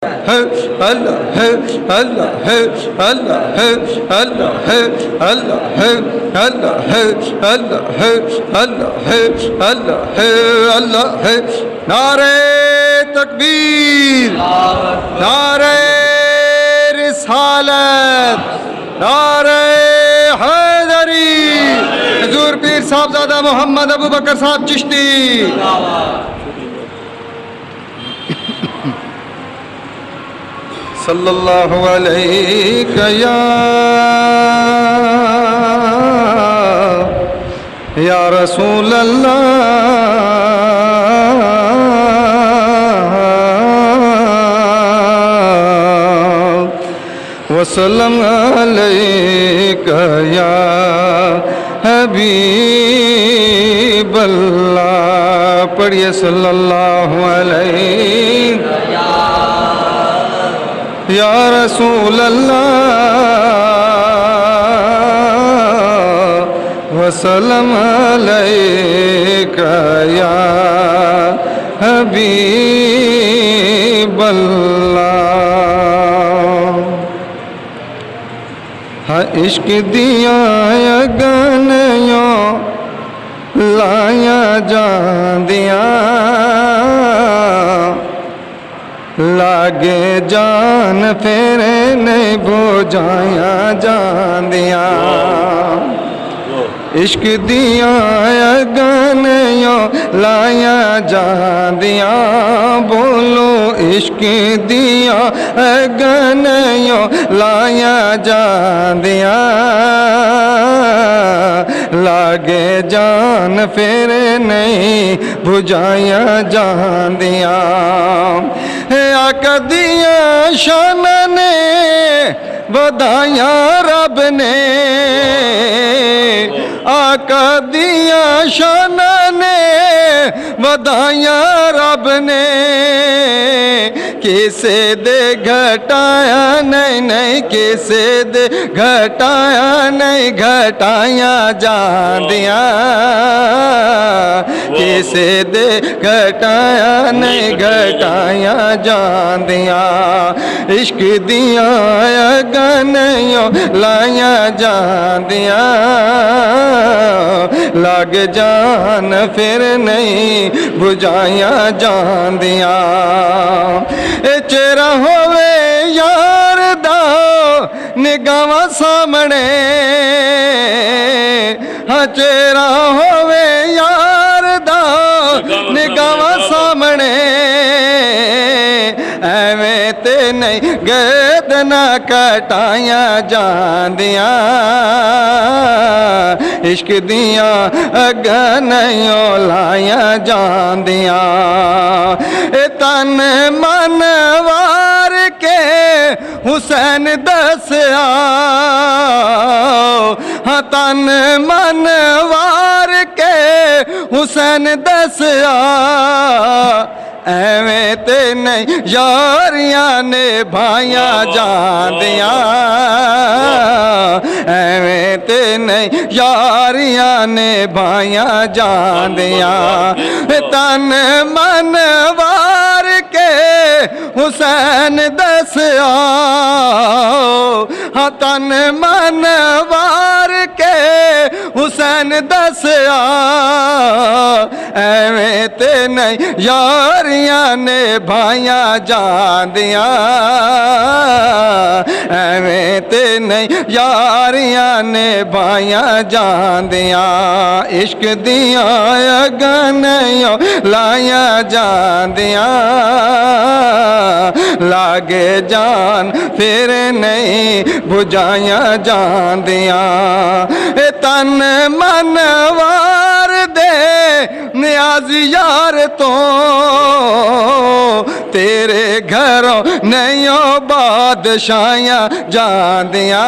ہے اللہ ہے اللہ ہے اللہ ہے اللہ ہے اللہ ہے اللہ ہے اللہ ہے اللہ ہے اللہ ہے اللہ ہے نعرہ تکبیر نعرہ رسالت نعرہ حیدری حضور پیر صاحبزادہ محمد ابو بکر صاحب چشتی صلی اللہ علیہ یا رسول اللہ وسلم علیہ یا حبیب اللہ پڑھیے صلی اللہ علیہ یا رسول اللہ وسلم علیک یا حبیب اللہ ہاں عشق دیا گنیوں لایا جان دیا لاگے جان پھیرے نہیں بجھایا جان دیا عشق دیا گنیوں لایا جان دیا بولو عشق دیا گنیوں لایا جان دیا لاگے جان پھیرے نہیں بجھایا جان دیا آقا دیا شان نے بدایا رب نے آقا دیا شان نے بدایا رب نے کسے دے گھٹایا نہیں نہیں کسے دے گھٹایا نہیں گھٹایا جان دیا کسے دے گھٹایا نہیں گھٹایا جان دیا عشق دیا گنیوں لایا جان دیا لگ جان پھر نہیں بجھایا جان دیا چہرہ ہووے یار دا نگاہ سامنے ہاں چہرہ ہووے یار دا نگاہ سامنے ایویں تے نہیں گید نہ کٹایا جان دیا عشق دیا گنیوں لایا جان دیا تن من وار کے حسین دسیا ہاں تن من وار کے حسین دسیا ایویں تے نہیں یاریاں نے بھائیاں جان دیا ایویں تے نہیں یاریاں نے بھائیاں جان دیا تن من وار کے حسین دسیا ہاں تن من وار کے حسین دسیا ایویں تے نہیں یاریاں نے بھائیاں جان دیا ایویں تے نہیں یاریاں نے بھائیاں جان دیا عشق دیا گنیوں لایا جان دیا لاگے جان پھر نہیں بجھایا جان دیا تن من وار دے نیاز یار تو تیرے گھروں نہیں بادشاہیاں جان دیا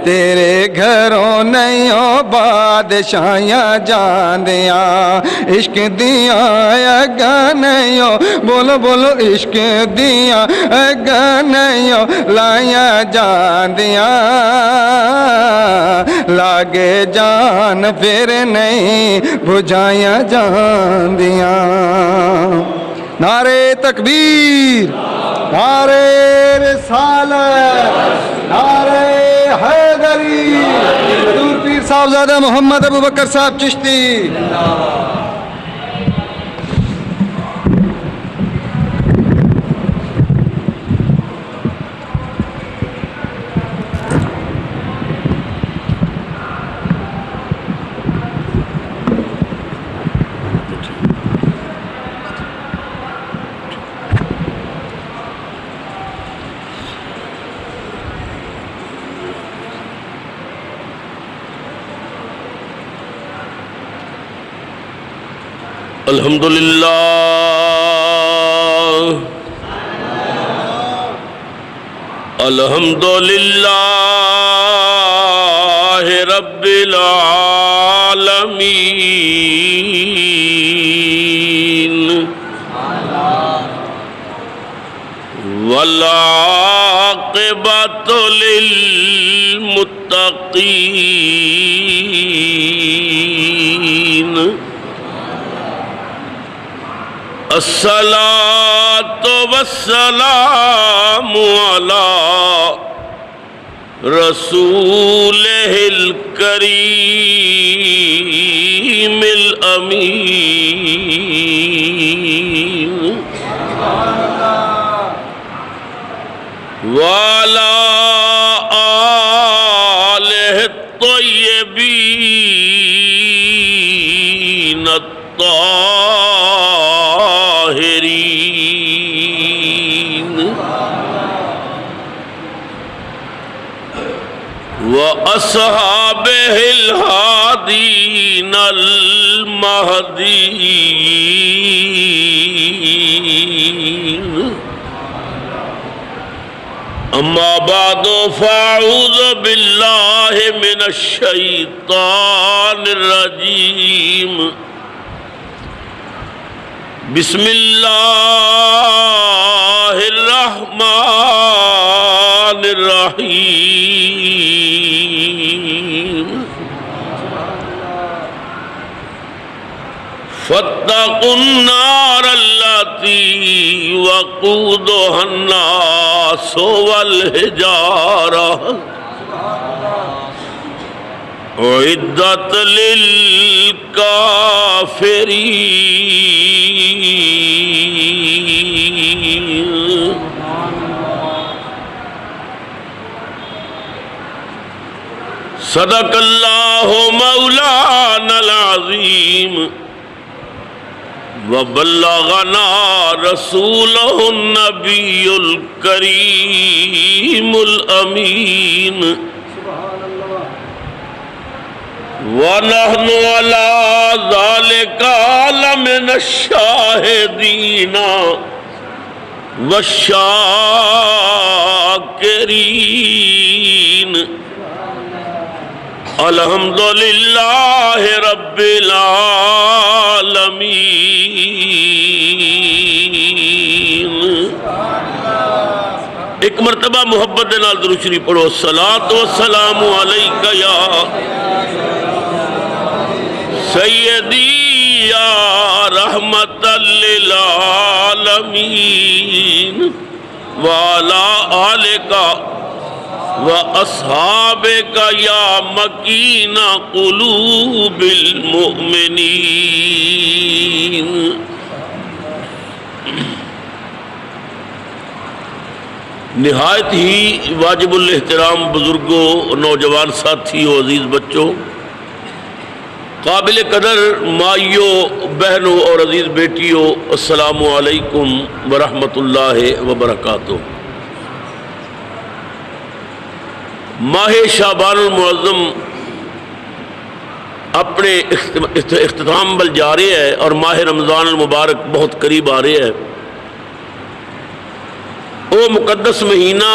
تیرے گھروں نہیں بادشاہیاں جان دیا عشق دیا گنیوں بولو بولو عشق دیا گنیوں لایا جان دیا لاگے جان پھر نہیں بجھایا جان دیا نعرے تکبیر، نعرے رسالت، نعرے حیدری، حضور پیر صاحبزادہ محمد ابو بکر صاحب چشتی۔ الحمدللہ رب العالمین والعاقبۃ للمتقین الصلاۃ والسلام علی رسولہ الکریم الامین وعلی آلہ الطیبین الطاہرین وأصحابه الهادين المهديين أما بعد فأعوذ بالله من الشيطان الرجيم بسم الله الرحمن الرحيم فاتقوا النار التي وقودها الناس والحجارة أعدت للكافرين صدق اللہ مولانا العظیم وبلغنا رسولہ النبی الکریم الامین ونحن علی ذلک لمن الشاہدین والشاکرین الحمدللہ رب العالمین۔ ایک مرتبہ محبت دے نال درود شریف پڑھو۔ الصلاۃ والسلام علیک یا سیدی یا رحمت للعالمین وعلی آلک وَأَصْحَابِكَ يَا مَكِينَ قُلُوبِ الْمُؤْمِنِينَ۔ نہایت ہی واجب الاحترام بزرگوں، نوجوان ساتھیوں، عزیز بچوں، قابل قدر مائیوں، بہنوں اور عزیز بیٹیوں، السلام علیکم ورحمۃ اللہ وبرکاتہ۔ ماہ شعبان المعظم اپنے اختتام بل جا رہے ہیں اور ماہ رمضان المبارک بہت قریب آ رہے ہیں۔ وہ مقدس مہینہ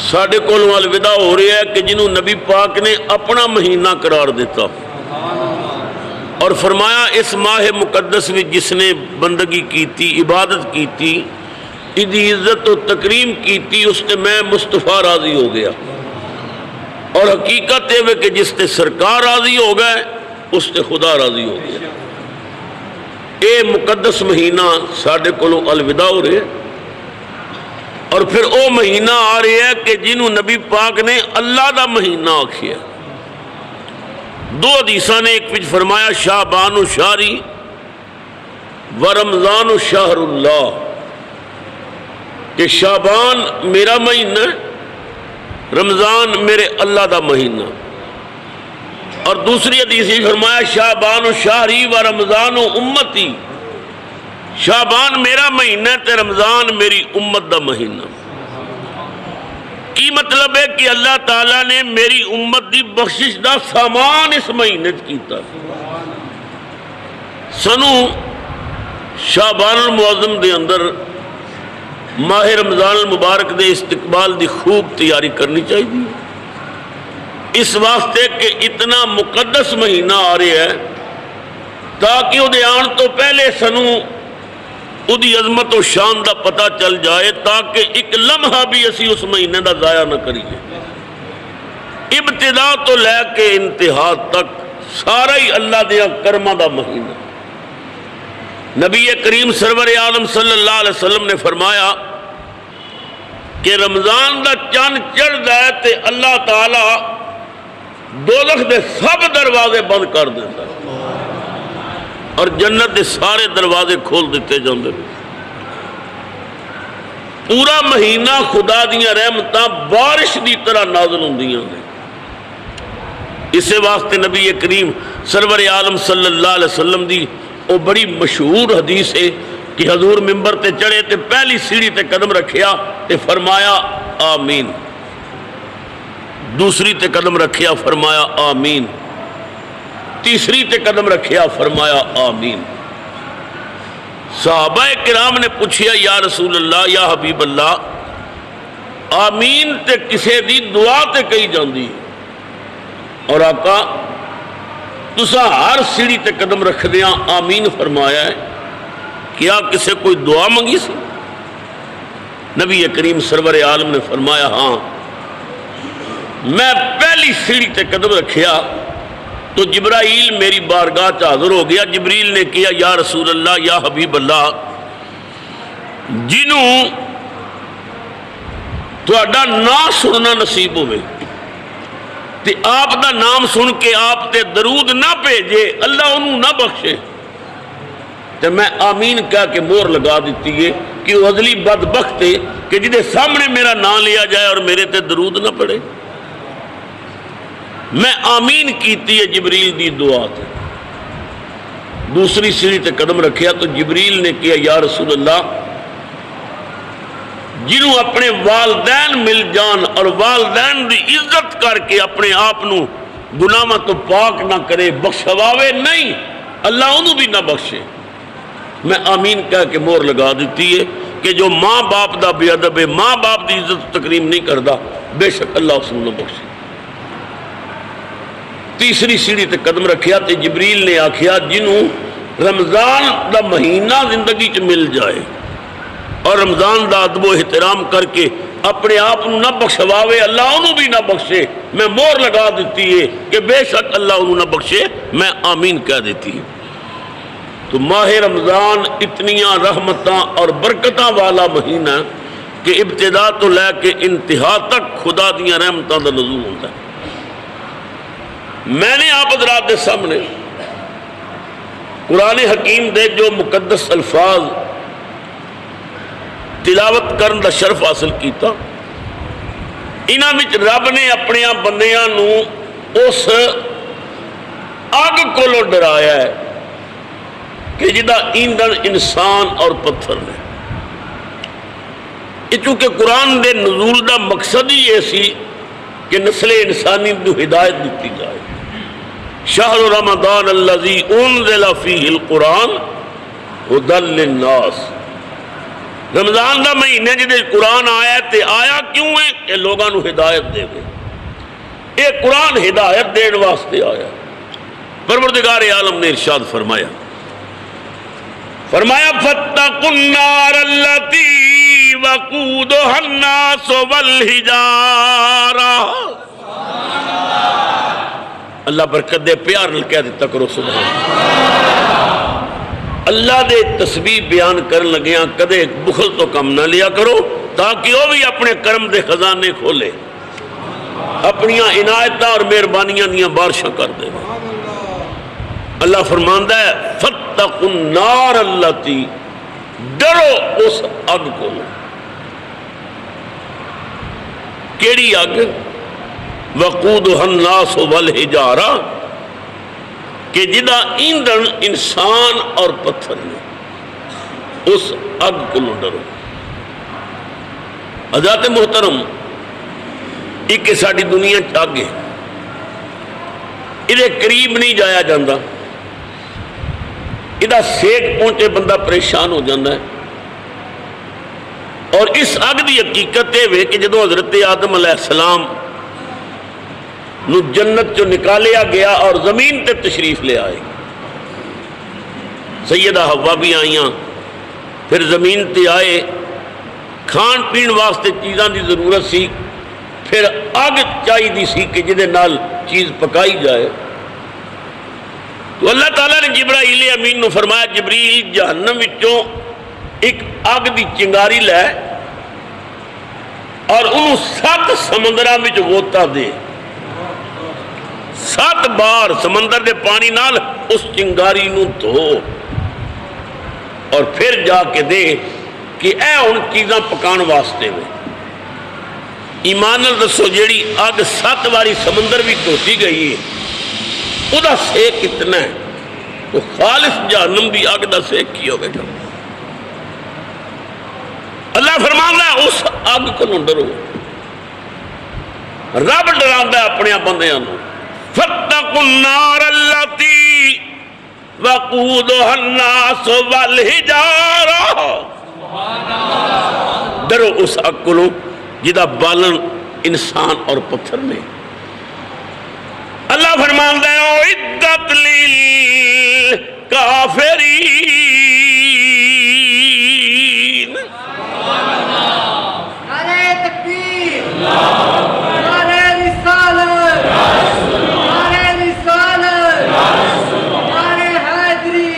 ساڑھے کول الوداع ہو رہا ہے کہ جنہوں نبی پاک نے اپنا مہینہ قرار دیتا اور فرمایا اس ماہ مقدس میں جس نے بندگی کیتی، عبادت کیتی، ادھی عزت و تکریم کیتی، اس نے میں مصطفیٰ راضی ہو گیا۔ اور حقیقت ہے کہ جس نے سرکار راضی ہو گئے اس نے خدا راضی ہو گیا۔ اے مقدس مہینہ ساڈے کولوں الوداع ہو رہا ہے، اور پھر او مہینہ آ رہا ہے کہ جنہوں نبی پاک نے اللہ دا مہینہ آکھیا۔ دو حدیثاں نے، ایک وچ فرمایا شعبان و شہری و رمضان و شہر اللہ، کہ شعبان میرا مہینہ، رمضان میرے اللہ دا مہینہ۔ اور دوسری حدیث میں فرمایا شعبان و شہری و رمضان و امتی، شعبان میرا مہینہ تے رمضان میری امت دا مہینہ۔ کی مطلب ہے کہ اللہ تعالیٰ نے میری امت دی بخشش دا سامان اس مہینے کیتا۔ سنو شعبان المعظم دے اندر ماہ رمضان المبارک دے استقبال دی خوب تیاری کرنی چاہیے، اس واسطے کہ اتنا مقدس مہینہ آ رہا ہے تاکہ وہ آن تو پہلے سنو دی عظمت و شان دا پتہ چل جائے، تاکہ ایک لمحہ بھی اسی اس مہینے دا ضائع نہ کریے۔ ابتدا تو لے کے انتہا تک سارا ہی اللہ دیا کرمہ دا مہینہ۔ نبی کریم سرور عالم صلی اللہ علیہ وسلم نے فرمایا کہ رمضان دا چند چڑھدا ہے تے اللہ تعالی دوزخ دے سب دروازے بند کر دیتا ہے اور جنت دے سارے دروازے کھول دیتے جاندے۔ پورا مہینہ خدا دیاں رحمتاں بارش دی طرح نازل ہوندیاں نے۔ اسے واسطے نبی کریم سرور عالم صلی اللہ علیہ وسلم دی وہ بڑی مشہور حدیث ہے کہ حضور ممبر تے چڑھے تے پہلی سیڑھی تے قدم رکھیا تے فرمایا آمین، دوسری تے قدم رکھیا فرمایا آمین، تیسری تے قدم رکھیا فرمایا آمین۔ صحابہ کرام نے پوچھیا یا رسول اللہ یا حبیب اللہ، آمین تے کسے دی دعا تے کہی جاندی، اور آقا تسا ہر سیڑھی تے قدم رکھ دیاں آمین فرمایا ہے، کیا کسے کوئی دعا منگی سی؟ نبی کریم سرور عالم نے فرمایا ہاں، میں پہلی سیڑھی تے قدم رکھیا تو جبرائیل میری بارگاہ حاضر ہو گیا۔ جبریل نے کیا یا رسول اللہ یا حبیب اللہ، جنہوں تہاڈا نام سننا نصیب ہوئے تے آپ دا نام سن کے آپ تے درود نہ بھیجے، اللہ انہوں نہ بخشے، تے میں آمین کہہ کے مور لگا دیتی ہے کہ وہ ازلی بدبخت ہے کہ جدے سامنے میرا نام لیا جائے اور میرے تے درود نہ پڑے۔ میں آمین کیتی ہے جبریل دی دعا تھے۔ دوسری سیڑھی تے قدم رکھیا تو جبریل نے کیا یا رسول اللہ، جنہوں اپنے والدین مل جان اور والدین دی عزت کر کے اپنے آپ نو گناہاں تو پاک نہ کرے، بخشواوے نہیں، اللہ انہوں بھی نہ بخشے، میں آمین کہہ کے مور لگا دیتی ہے کہ جو ماں باپ دا بے ادب ہے، ماں باپ دی عزت تکریم نہیں کردا، بے شک اللہ اس نو نہ بخشے۔ تیسری سیڑھی تے قدم رکھیا تے جبریل نے آکھیا جنہوں رمضان دا مہینہ زندگی چ مل جائے اور رمضان دا ادب و احترام کر کے اپنے آپ نہ بخشواوے، اللہ انہوں بھی نہ بخشے، میں مور لگا دیتی ہے کہ بے شک اللہ انہوں نہ بخشے، میں آمین کہہ دیتی ہے۔ تو ماہ رمضان اتنیاں رحمتاں اور برکتاں والا مہینہ کہ ابتدا تو لے کے انتہا تک خدا دیاں رحمتاں دا نزول ہوتا ہے۔ میں نے آپ حضرات دے سامنے قرآن حکیم دے جو مقدس الفاظ تلاوت کرن دا شرف حاصل کیتا، انہاں وچ رب نے اپنے بندیاں نو اس اگ کولوں ڈرایا ہے کہ جدا ایندھن انسان اور پتھر نے۔ چونکہ قرآن دے نزول دا مقصد ہی ایسی کہ نسل انسانی کو ہدایت دیتی جائے۔ شہر رمضان الذی انزل فیہ القرآن ھدی للناس، رمضان دا مہینے جدے قرآن آیا تے آیا کیوں ہے کہ لوگاں نو ہدایت دے گئے، اے قرآن ہدایت دین واسطے آیا۔ پروردگار عالم نے ارشاد فرمایا فَاتَّقُوا النَّارَ الَّتِي وَقُودُهَا النَّاسُ وَالْحِجَارَةُ۔ اللہ برکت دے، پیار نال کہہ دیتا کرو سبحان۔ اللہ دے تسبیح بیان کرن لگیاں کدے بخل تو کم نہ لیا کرو تاکہ وہ بھی اپنے کرم دے خزانے کھولے، اپنی عنایتاں اور مہربانیاں دیاں بارشاں کر دے۔ اللہ فرماندا ہے فاتقوا النار التی، ڈرو اس اگ کو۔ کیڑی اگ؟ وقودها الناس والحجارہ، کہ جدا ایندھن انسان اور پتھر نے، اس اگ کو ڈرو۔ حضرات محترم، ایک ساری دنیا اگ ہے، یہ قریب نہیں جایا جاندہ، یہ سیک پہنچے بندہ پریشان ہو جاندہ ہے۔ اور اس اگ دی حقیقت ہے کہ جدو حضرت آدم علیہ السلام نو جنت جو نکالیا گیا اور زمین تے تشریف لے آئے، سیدہ حوا بھی آئیاں، پھر زمین تے آئے، کھان پین واسطے چیزاں دی ضرورت سی، پھر اگ چاہی دی سی کہ جدے نال چیز پکائی جائے۔ تو اللہ تعالیٰ نے جبرائیل امین نو فرمایا جبریل جہنم وچوں ایک اگ دی چنگاری لے اور انہوں 7 سمندراں وچ غوطہ دے، 7 بار سمندر دے پانی نال اس چنگاری نو دھو، اور پھر جا کے دے کہ اے ان چیزاں پکان واسطے میں۔ ایمان نال دسو جیڑی اگ 7 باری سمندر بھی دھوتی گئی ہے وہ دا سیک کتنا ہے، تو خالص جہنم دی اگ دا سیک کی ہوگا۔ اللہ فرماندا ہے اس اگ کو ڈرو، رب ڈراندا ہے اپنے بندیاں نو۔ فاتقوا النار التی وقودها الناس والحجارہ، ڈرو اس اگ کو جدا بالن انسان اور پتھر نے۔ اللہ فرماندا ہے اعدت للکافرین، نعرہ تکبیر، نعرہ رسالت، نعرہ رسالت، نعرہ حیدری،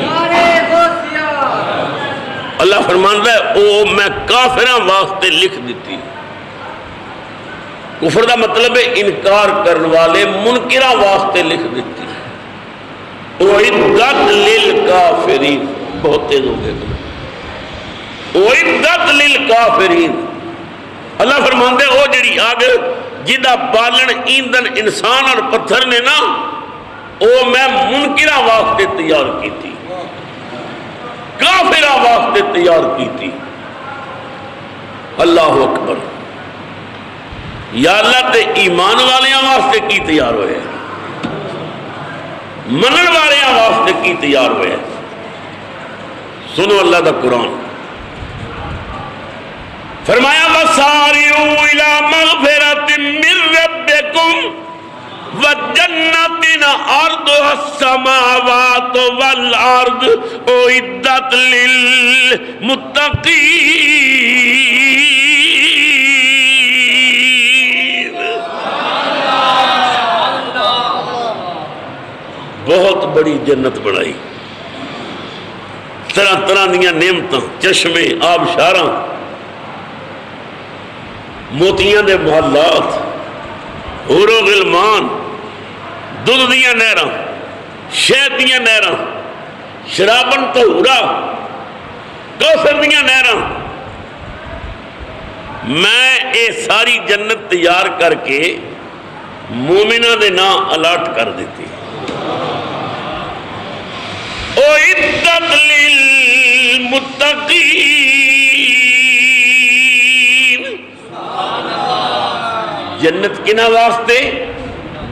نعرہ غوثیہ۔ اللہ فرماندا ہے او میں کافراں واسطے لکھ دیتی۔ کفر دا مطلب ہے انکار کرنے والے منکراں واسطے لکھ دیتی۔ اعدت للکافرین، بہت تیز ہو گئے۔ اعدت للکافرین، اللہ فرماندے او جڑی آگ جدا بالن ایندھن انسان اور پتھر نے نا، او میں منکراں واسطے تیار کی تھی، کافراں واسطے تیار کی تھی۔ اللہ اکبر۔ یا اللہ تے ایمان والیاں واسطے کی تیار ہوئے، منن والیاں واسطے کی تیار ہوئے۔ سنو اللہ دا قرآن، فرمایا وَسَارِعُوا إِلَىٰ مَغْفِرَةٍ مِّن رَّبِّكُمْ وَجَنَّةٍ عَرْضُهَا السَّمَاوَاتُ وَالْأَرْضُ أُعِدَّتْ لِلْمُتَّقِينَ۔ بہت بڑی جنت بنائی، طرح طرح دیا نعمتاں، چشمے، آبشاراں، موتیاں دے محلات، حور و غلمان، دودھ دیاں نہراں، شہد دیاں نہراں، شرابن طہورا، کوثر دیاں نہراں۔ میں اے ساری جنت تیار کر کے مومنہ دے نام الاٹ کر دیتی۔ اعدت للمتقین، جنت کنا واسطے؟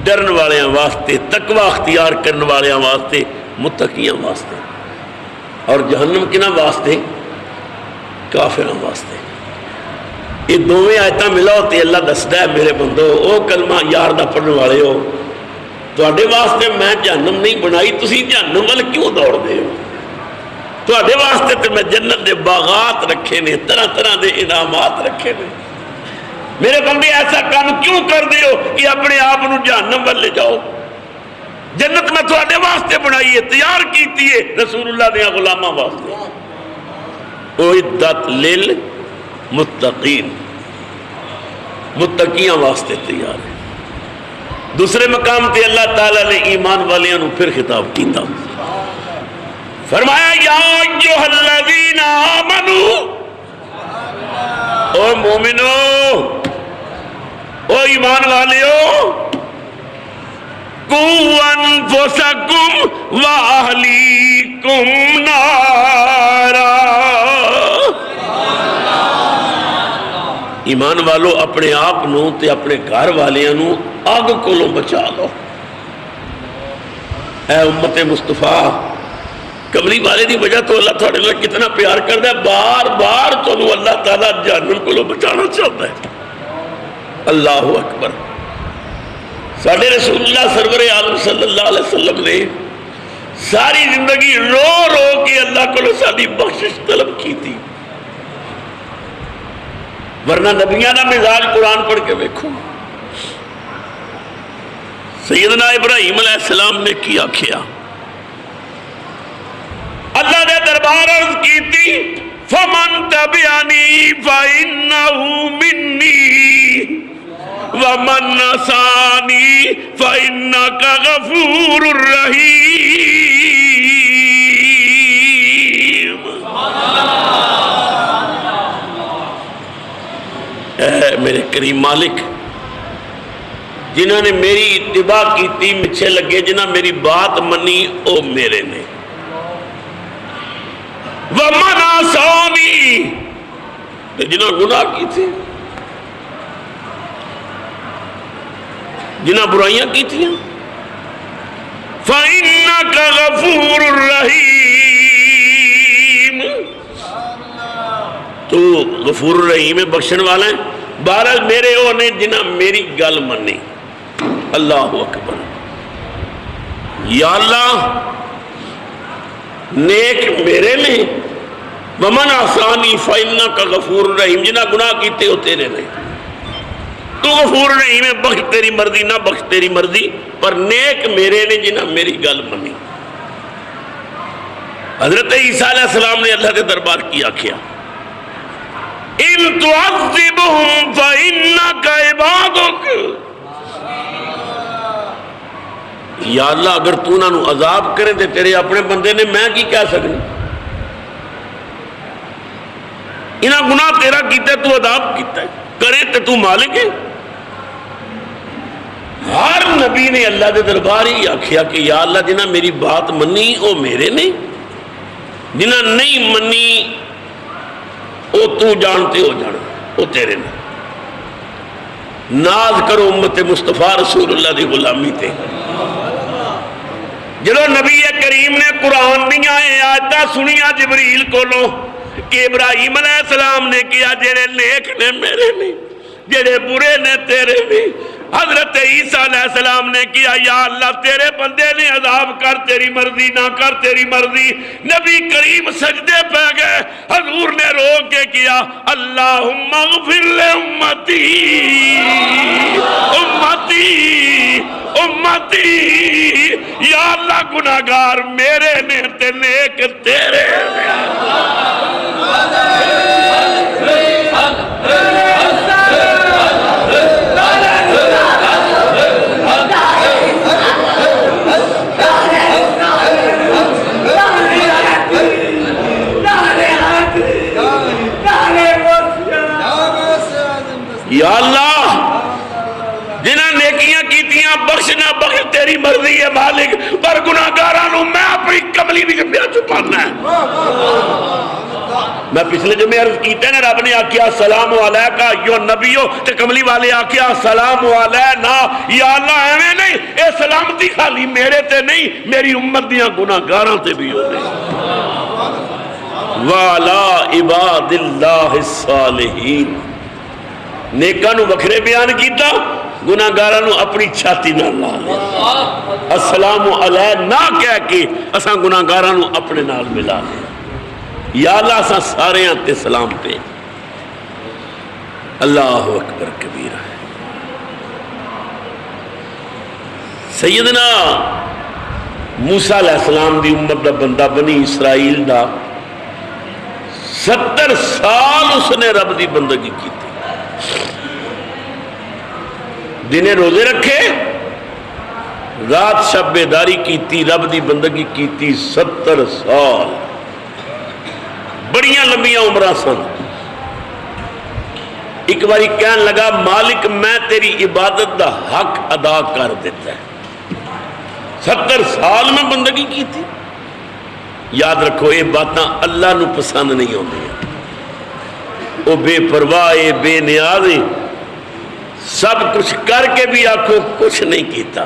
ڈرن والیاں واسطے، تقوی اختیار کرن والیاں واسطے، متقیاں واسطے۔ اور جہنم کنا واسطے؟ کافراں واسطے۔ یہ دوویں آیتاں ملاؤ تے اللہ دسدا ہے میرے بندو، او کلمہ یار دا پڑھن والے ہو، تواڈے واسطے میں جہنم نہیں بنائی، تسی جہنم ول کیوں دوڑ دے ہو؟ تواڈے واسطے تے میں جنت دے باغات رکھے نے، طرح طرح دے انعامات رکھے نے۔ میرے بندے ایسا کام کیوں کر دے ہو کہ اپنے آپ نو جہنم ول لے جاؤ؟ جنت میں تھوڑے واسطے بنائی ہے، تیار کیتی ہے رسول اللہ دیا غلامہ واسطے. اعدت للمتقین، متقیاں واسطے تیار ہے. دوسرے مقام تے اللہ تعالیٰ نے ایمان والیاں نو پھر خطاب کیتا، فرمایا یا ایھا الذین آمنو، او مومنو، او ایمان والیو، قوا انفسکم واہلیکم نارا. ایمان والو اپنے آپ نو تے اپنے گھر والیاں نو آگ کولوں بچا لو. اے امت مصطفیٰ، کملی والے دی وجہ تو اللہ تھوڑے لئے کتنا پیار کرتا ہے، بار بار تو اللہ تعالیٰ جہنم کولوں بچانا چاہتا ہے. اللہ اکبر. ساڈے رسول اللہ سرور عالم صلی اللہ علیہ وسلم نے ساری زندگی رو رو کے اللہ کو ساری بخشش طلب کی تھی، ورنہ نبیانہ مزاج قرآن پڑھ کے دیکھو. سیدنا ابراہیم علیہ السلام نے کیا کیا، اللہ نے دربار عرض کی تھی فَمَن تَبِعَنِي فَإِنَّهُ مِنِّي وَمَنْ عَصَانِي فَإِنَّكَ غَفُورٌ رَحِيمٌ. اے میرے کریم مالک، جنہوں نے میری اتباع کی تھی مچھے لگے، جنہوں میری بات منی او میرے نے. وَمَنْ عَصَانِي، جنہوں گناہ کی تھی، جنہاں برائیاں کی تھی، فَإِنَّكَ غَفُورٌ رَحِيمٌ، تو غفور الرحیم بخشن والا ہے. بہرحال میرے او نے جنہاں میری گل منی. اللہ اکبر. یا اللہ نیک میرے نے، ومن عصانی فإنک غفور رحیم، جنہاں گناہ کیتے ہو تیرے نے، تو غفور رحیم ہے، بخش تیری مرضی نہ بخش تیری مرضی، پر نیک میرے نے جنہاں میری گل منی. حضرت عیسیٰ علیہ السلام نے اللہ کے دربار کیا کیا، ان تعذبہم فإنک عبادک، یا اللہ اگر تو انہاں نو عذاب کرے تے تیرے اپنے بندے نے، میں کی کہہ سکنا؟ انہاں گناہ تیرا کیتا ہے، تو عذاب کیتا ہے، کرے تے تو مالک ہے. ہر نبی نے اللہ دے دربار ہی آکھیا کہ یا اللہ جنہاں میری بات منی او میرے نے، جنہاں نہیں منی او تو جانتے ہو جانا، او تیرے نے. ناز کرو امت مصطفیٰ رسول اللہ دی غلامی تے. جدو نبی کریم نے قرآن دیا آیتاں سنیا جبریل کولوں کہ ابراہیم علیہ السلام نے کیا، جڑے نیک نے میرے نے، جڑے برے نے تیرے نے. حضرت عیسیٰ علیہ السلام نے کیا یا اللہ تیرے بندے نے عذاب کر تیری مرضی نہ کر تیری مرضی. نبی کریم سجدے پہ گئے، حضور نے رو کے کیا اللہم اغفر لامتی امتی امتی، یا اللہ گناہگار میرے نے تے نیک تیرے نے. یا اللہ جنہاں نیکیاں کیتیاں بخش نہ بخش تیری مرضی ہے مالک، پر گناہگاراں میں اپنی کملی بھی پیا چھپانا ہے. میں پچھلے جمعے عرض کیتے ہیں رب نے آکھیا سلام علیکہ ایھا نبیو، تے کملی والے آکھیا سلام علینا. یا اللہ ایویں نہیں، اے سلامتی خالی میرے تے نہیں، میری امت دیاں گناہگاراں تے بھی ہونے. وَعَلَىٰ عِبَادِ اللَّهِ الصَّالِحِينَ، نیکاں نو بکھرے بیان کیتا، گناہگاراں نو اپنی چھاتی نہ لا لیا. السلام علیہ نہ کہہ کے اساں گناہگاراں نو اپنے نال ملا لیا. یا اللہ اساں سارے تے سلام تے. اللہ اکبر کبیرہ. سیدنا موسیٰ علیہ السلام دی امت دا بندہ بنی اسرائیل دا 70 سال اس نے رب دی بندگی کی تھی. دن روزے رکھے, رات شب بیداری کیتی, رب دی بندگی کیتی 70 سال. بڑیاں لمبیاں عمرہ سن. ایک باری کہنے لگا مالک میں تیری عبادت دا حق ادا کر دیتا ہے. 70 سال میں بندگی کی تھی. یاد رکھو یہ باتاں اللہ نو پسند نہیں ہوندی. وہ بے پرواہ بے نیاز, سب کچھ کر کے بھی آکھو کچھ نہیں کیتا.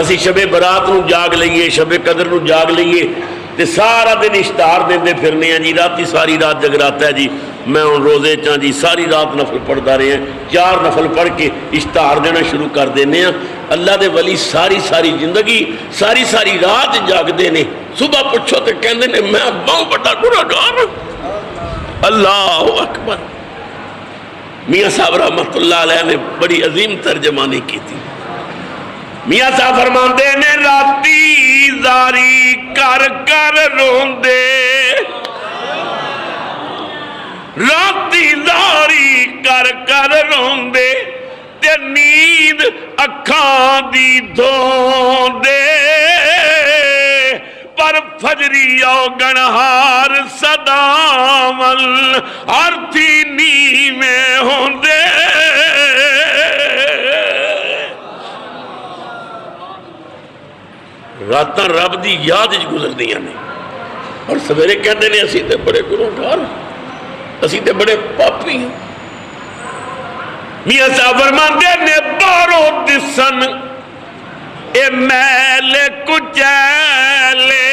اسی شب برات نو جاگ لئیے, شب قدر نو جاگ لئیے تے سارا دن اشتہار دیندے پھرنے ہیں جی, راتی ساری رات جگراتا ہے جی, میں ان روزے چاں جی, ساری رات نفل پڑھدا رہے ہیں, 4 نفل پڑھ کے اشتہار دینا شروع کر دینے ہیں. اللہ دے ولی ساری زندگی ساری رات جاگ دینے, صبح پوچھو تے کہندے نے میں بہت بڑا گنہگار ہوں. اللہ اکبر. میاں صاحب رحمت اللہ علیہ نے بڑی عظیم ترجمانی کی تھی. میاں صاحب فرماندے نے راتی زاری کر کر روندے, راتی زاری کر کر روندے تے نیند اکھاں دی دھوندے, پر فجری او گنہار صداول ہر تھی نیویں ہوندے. راتاں رب دی یاد وچ گزردیاں نے, اور سویرے کہندے نے اسی تے بڑے گنہگار, اسی تے بڑے پاپی ہیں. میاں صاحب فرماندے نے بارو دسن اے میل کچیلے,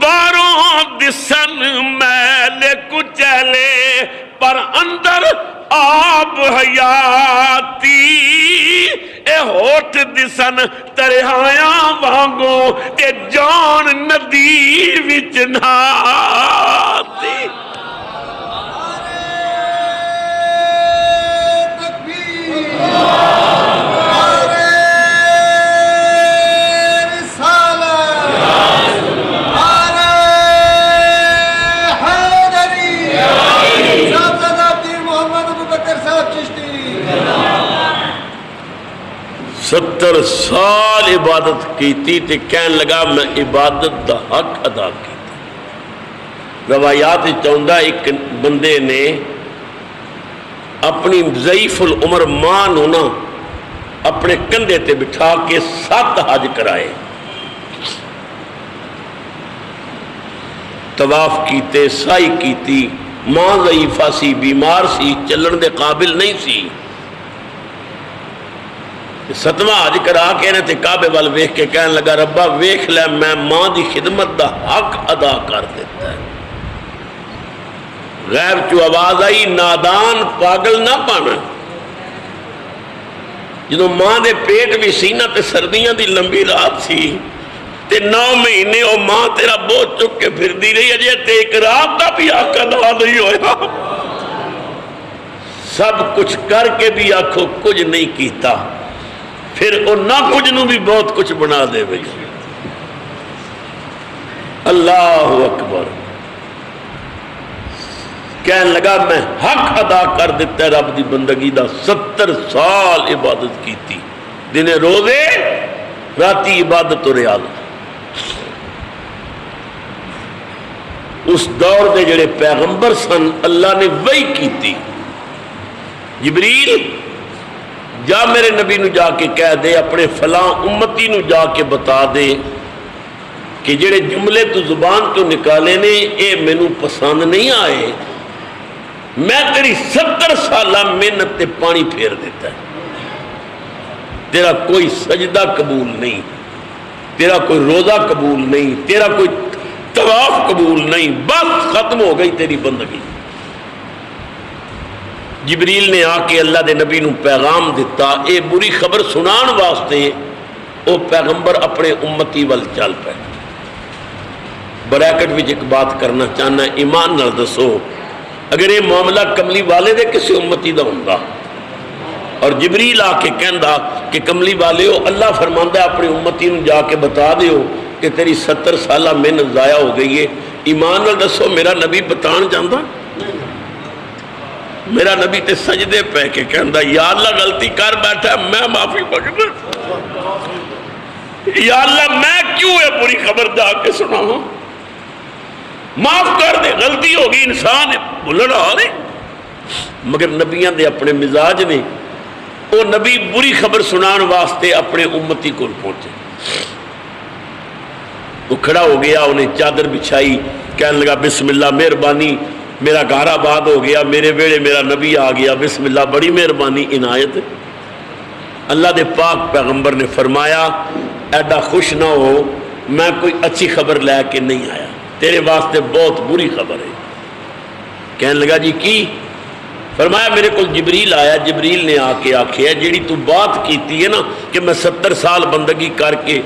باروں دسن میل کچیلے, پر اندر آب حیاتی, اے ہوٹ دسن ترہایاں وانگو تے جان ندی وچ نہاتی. ستر سال عبادت کیتی تے کہن لگا میں عبادت دا حق ادا کیتا. روایات چاہندہ ایک بندے نے اپنی ضعیف العمر ماں نو نا اپنے کندھے تے بٹھا کے 7 حج کرائے, طواف کیتے, سائی کیتی. ماں ضعیفہ سی, بیمار سی, چلن دے قابل نہیں سی. 7واں حج کرا کے تے کعبے وال ویکھ کے کہن لگا ربا ویکھ لے میں ماں دی خدمت دا حق ادا کر دیتا ہے. غیب چو آواز آئی نادان پاگل نہ پانا. جدو ماں دے پیٹ بھی سی نا تے سردیاں دی لمبی رات سی تے 9 مہینے او ماں تیرا بوجھ چک کے پھر دی رہی ہے تے ایک رات دا بھی حق ادا نہیں ہویا. سب کچھ کر کے بھی آکھو کچھ نہیں کیتا, پھر او نہ کچھ نو بھی بہت کچھ بنا دے بھئی. اللہ اکبر. کہنے لگا میں حق ادا کر دیتا ہے رب دی بندگی دا. 70 سال عبادت کی تھی, دن روزے, راتی عبادت و ریاضت. اس دور دے جڑے پیغمبر سن اللہ نے وحی کی تھی. جبریل جا میرے نبی نو جا کے کہہ دے, اپنے فلاں امتی نو جا کے بتا دے کہ جڑے جملے تو زبان تو نکالے نے اے مینوں پسند نہیں آئے, میں تیری 70 سالہ محنت تے پانی پھیر دیتا ہے. تیرا کوئی سجدہ قبول نہیں, تیرا کوئی روزہ قبول نہیں, تیرا کوئی طواف قبول نہیں, بس ختم ہو گئی تیری بندگی. جبریل نے آ کے اللہ دے نبی نو پیغام دیتا, اے بری خبر سنان واسطے او پیغمبر اپنے امتی وال چل پے. بریکٹ وچ ایک بات کرنا چاہنا, ایمان نال دسو اگر یہ معاملہ کملی والے دے کسی امتی دا ہوندا اور جبریل آ کے کہندا کہ کملی والے ہو اللہ فرماندا ہے اپنی امتی نو جا کے بتا دیو کہ تیری 70 سالہ محنت ضائع ہو گئی ہے. ایمان نال دسو میرا نبی بتان جاندا؟ میرا نبی تے سجدے پہ کے کہندا یا اللہ غلطی کر بیٹھا میں معافی مانگدا. یا اللہ میں کیوں یہ بری خبر جا کے سناواں؟ معاف کر دے، غلطی ہوگی، انسان بھولن آ رہے. مگر نبیاں دے اپنے مزاج نے. وہ نبی بری خبر سنان واسطے اپنے امتی کو پہنچے. وہ کھڑا ہو گیا، انہیں چادر بچھائی، کہنے لگا بسم اللہ مہربانی، میرا گھر آباد ہو گیا، میرے ویڑے میرا نبی آ گیا، بسم اللہ بڑی مہربانی عنایت. اللہ دے پاک پیغمبر نے فرمایا ایڈا خوش نہ ہو، میں کوئی اچھی خبر لے کے نہیں آیا، تیرے واسطے بہت بری خبر ہے. کہنے لگا جی کی؟ فرمایا میرے کو جبریل آیا، جبریل نے آ کے آکھیا جیڑی تو بات کیتی ہے نا کہ میں 70 سال بندگی کر کے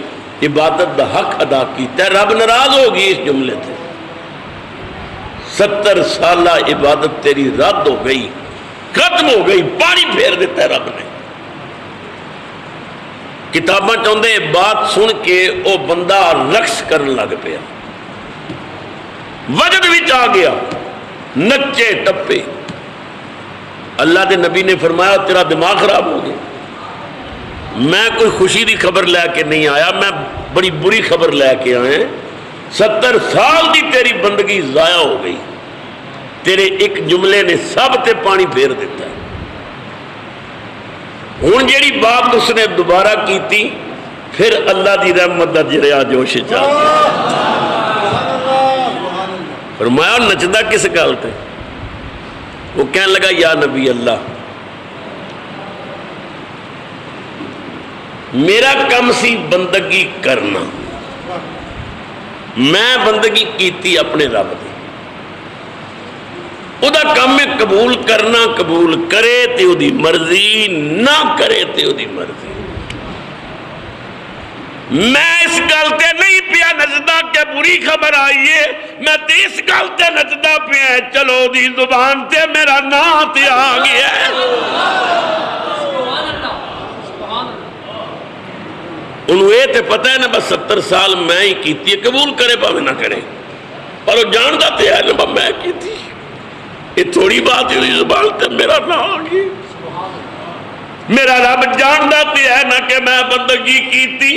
عبادت دا حق ادا کیتا ہے، رب ناراض ہوگی اس جملے سے. 70 سالہ عبادت تیری رد ہو گئی، ختم ہو گئی، پانی پھیر دیتا ہے رب نے. کتاباں چاہتے بات سن کے وہ بندہ رقص کرنے لگ پیا، وجد وچ آ گیا، نچے ٹپے. اللہ دے نبی نے فرمایا تیرا دماغ خراب ہو گیا، میں کوئی خوشی دی خبر لے کے نہیں آیا، میں بڑی بری خبر لے کے آیا. 70 سال دی تیری بندگی ضائع ہو گئی، تیرے ایک جملے نے سب تے پانی پھیر دیتا ہے. ہوں جیڑی بات اس نے دوبارہ کیتی پھر اللہ دی رحمت دا دریا جوش چ آ گیا. فرمایا نچدا کس گل تے؟ وہ کہنے لگا یا نبی اللہ میرا کم سی بندگی کرنا، میں بندگی کیتی اپنے رب دی، او دا کم میں قبول کرنا، قبول کرے تے او دی مرضی، نہ کرے تے او دی مرضی. میں اس گل تے نہیں پیا نچدا کہ بری خبر آئی ہے، میں تے اس گل تے نچدا پیا چلو دی زبان تے میرا نام تے آ گیا ہے. انہوں یہ تے پتہ ہے نا بس 70 سال میں ہی کیتی ہے، قبول کرے پاوے نہ کرے، پر وہ جاندا تے ہے نا میں کیتی. یہ تھوڑی بات ہوئی زبان تے میرا نام آ گیا. میرا رب جاندا تے ہے نا کہ میں بندگی کیتی.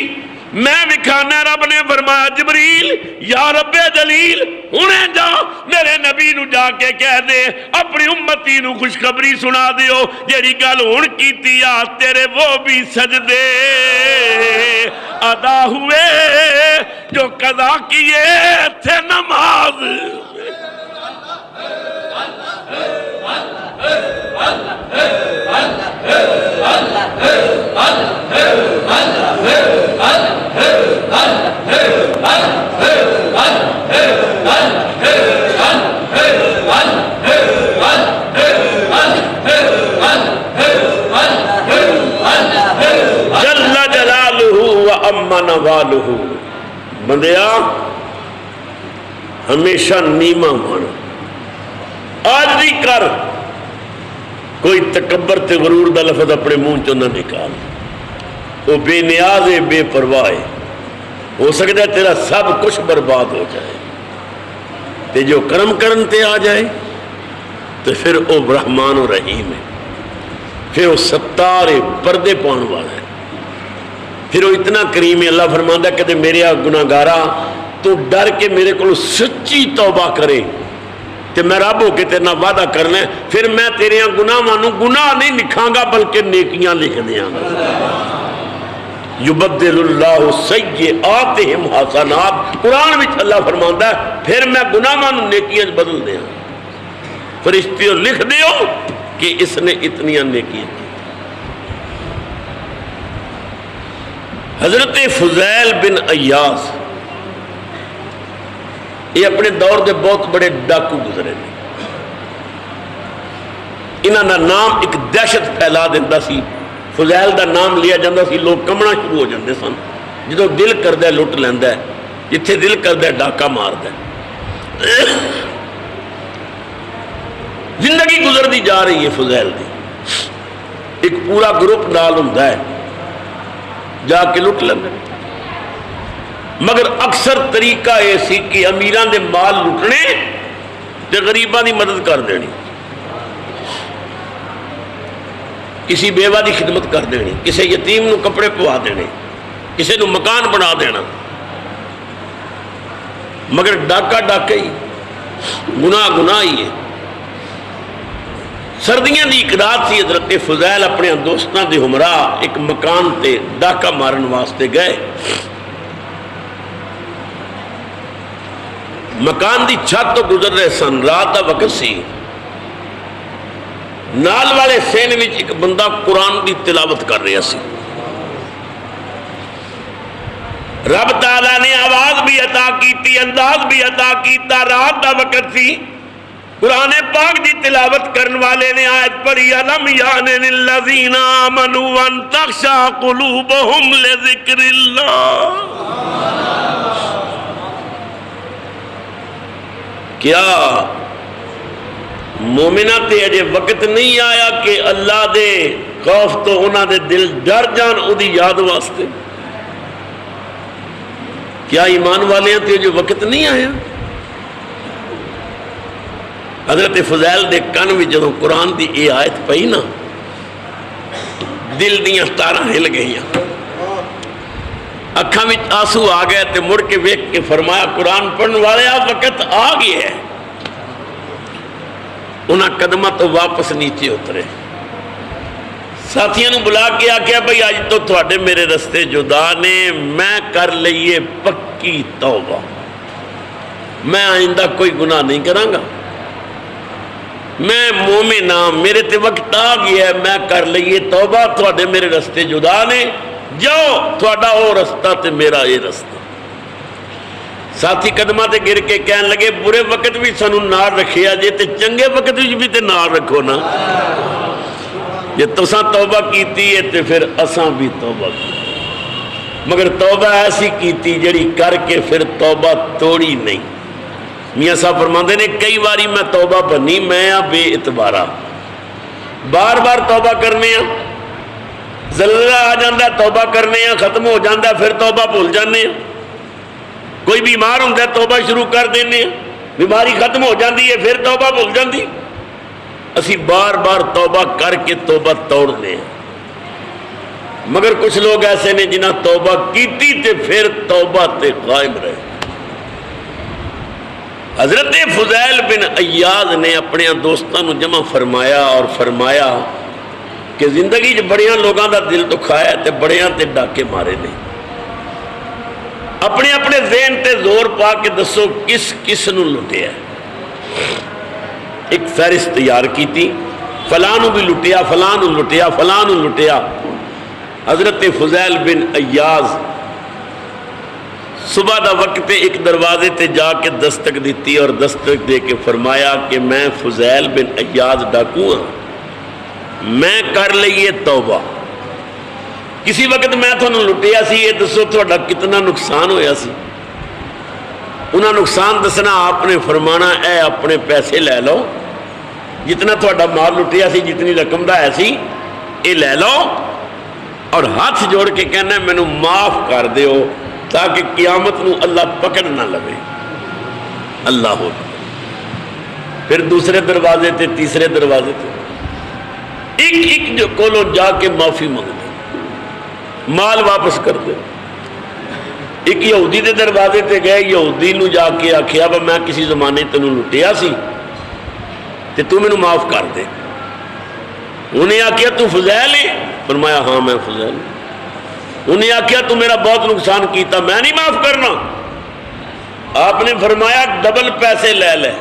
میں وکھانا رب نے فرمایا جبریل یا رب جلیل انہیں جا میرے نبی نو جا کے کہہ دے اپنی امتی نو خوشخبری سنا دیو جیڑی گل ہن کیتی آ تیرے وہ بھی سجدے ادا ہوئے جو قضا کیے تھے نماز. جل جلالہ و اما نوالہ. بندیا ہمیشہ نیما مانا، آج نہیں کر. کوئی تکبر تے غرور دا لفظ اپنے منہ چوں نہ نکال. وہ بے نیاز ہے، بے پرواہ ہے. ہو سکتا ہے تیرا سب کچھ برباد ہو جائے تے جو کرم کرن تے آ جائے تو پھر وہ رحمان و رحیم ہے، پھر وہ ستار ہے، پردے پاؤن والا ہے، پھر وہ اتنا کریم ہے. اللہ فرماندا ہے کہ میرے گناہگارا تو ڈر کے میرے کو سچی توبہ کرے تے میں رب ہو کے تیرے نال وعدہ کرنا ہے پھر میں تیرے گناہاں نو گناہ نہیں لکھاں گا بلکہ نیکیاں لکھ دیاں گا. یبدل اللہ سیئاتہم حسنات. قرآن وچ اللہ فرماندا ہے پھر میں گناہاں نو نیکیاں بدل دیاں. فرشتے لکھ دیو کہ اس نے اتنی نیکیاں کی. حضرت فضیل بن ایاس یہ اپنے دور دے بہت بڑے ڈاکو گزرے نے. انہاں دا نام ایک دہشت پھیلا دیندہ سی. فضیل دا نام لیا جاندہ سی، لوگ کمنا شروع ہو جاندے سن. جدو دل کردہ لٹ لیندہ ہے، جتھے دل کردہ ڈاکا ماردہ ہے. زندگی گزر دی جا رہی ہے فضیل دی. ایک پورا گروپ نال ہوندا ہے، جا کے لٹ لیندے، مگر اکثر طریقہ یہ سی کہ امیراں دے مال لٹنے تے غریباں دی مدد کر دینی، کسی بیوہ دی خدمت کر دینی، کسی یتیم نو کپڑے پوا دینے، کسی نو مکان بنا دینا، مگر ڈاکہ ڈاکہ ہی، گناہ گناہ ہی ہے۔ سردیاں دی ایک رات سی، حضرت فضیل اپنے دوستاں دے ہمراہ ایک مکان تے ڈاکہ مارن واسطے گئے۔ مکان دی چھت تو گزر رہے سن، رات دا وقت سی، نال والے سین وچ ایک بندہ قرآن دی تلاوت کر رہا سی۔ رب تعالیٰ نے آواز بھی عطا کیتی، انداز بھی عطا کیتا، رات دا وقت سی، قرآن پاک دی تلاوت کرن والے نے آیت پڑھی، الم یان للذین آمنوا ان تخشع قلوبہم لذکر اللہ۔ کیا مومنہ تے اجے وقت نہیں آیا کہ اللہ دے خوف تو انہاں دے دل ڈر جان او دی یاد واسطے؟ کیا ایمان والے تے جو وقت نہیں آیا؟ حضرت فضیل دے کن وچ جدوں قرآن دی اے آیت پئی نا، دل دیاں تاراں ہل گئیاں، اکھاں وچ آنسو آ گئے تے مڑ کے ویکھ کے فرمایا قرآن پڑھن والے وقت آ گیا ہے۔ انہاں قدمہ تو واپس نیچے اترے، ساتھیاں نو بلا کے آکھیا بھئی آج تو تھوڑے میرے رستے جدا نے، میں کر لئیے پکی توبہ، میں آئندہ کوئی گناہ نہیں کراں گا، میں مومن ہاں، میرے تے وقت آ گیا ہے، میں کر لئیے توبہ، تھوڑے میرے رستے جدا نے، جاؤ تھوڑا او رستہ تے میرا یہ رستہ۔ ساتھی قدمہ تے گر کے کہن لگے برے وقت بھی سنو نار رکھیا جے تے چنگے وقت بھی تے نار رکھو نا، یہ تساں توبہ کیتی ہے تے پھر اساں بھی توبہ کی، مگر توبہ ایسی کیتی جڑی کر کے پھر توبہ توڑی نہیں۔ میاں صاحب فرماندے نے کئی باری میں توبہ بنی، میں بے اعتبارہ، بار بار توبہ کرنے ہیں، زلزلہ آ جاندہ توبہ کرنے ہیں، ختم ہو جاندہ پھر توبہ بھول جانے ہیں، کوئی بیمار ہوندہ ہے توبہ شروع کر دینے ہیں، بیماری ختم ہو جاندی ہے پھر توبہ بھول جاندی، اسی بار بار توبہ کر کے توبہ توڑ دیں۔ مگر کچھ لوگ ایسے نے جنہاں توبہ کیتی تے پھر توبہ تے قائم رہے۔ حضرت فضیل بن عیاض نے اپنے دوستاں نو جمع فرمایا اور فرمایا کہ زندگی جو بڑیاں لوگاں دا دل دکھایا تے بڑیاں تے ڈاکے مارے نے، اپنے اپنے ذہن تے زور پا کے دسو کس کس نو لٹیا ہے۔ ایک فہرست تیار کی تھی، فلاں نو بھی لٹیا، فلاں نو لٹیا، فلاں نو لٹیا۔ حضرت فضیل بن عیاض صبح دا وقت ایک دروازے تے جا کے دستک دیتی اور دستک دے کے فرمایا کہ میں فضیل بن عیاض ڈاکو ہاں، میں کر لئیے توبہ، کسی وقت میں تھانوں لٹیا سی، یہ دسو تھوڑا کتنا نقصان ہویا سی؟ انہاں نقصان دسنا، آپ نے فرمانا اے اپنے پیسے لے لو، جتنا تھوڑا مال لٹیا سی، جتنی رقم دا ہے سی اے لے لو، اور ہاتھ جوڑ کے کہنا ہے مینوں معاف کر دیو تاکہ قیامت نو اللہ پکڑ نہ لگے۔ اللہ ہو، پھر دوسرے دروازے تے تیسرے دروازے تے ایک ایک جو کولو جا کے معافی مانگ دے، مال واپس کر دے۔ ایک یہودی دے دروازے تے گئے، یہودی نو جا کے آکھیا میں کسی زمانے تینوں لٹیا سی تے تو مینوں معاف کر دے۔ انہیں آکھیا تو فضیل ہے؟ فرمایا ہاں میں فضیل۔ انہیں آکھیا تو میرا بہت نقصان کیتا، میں نہیں معاف کرنا۔ آپ نے فرمایا ڈبل پیسے لے لے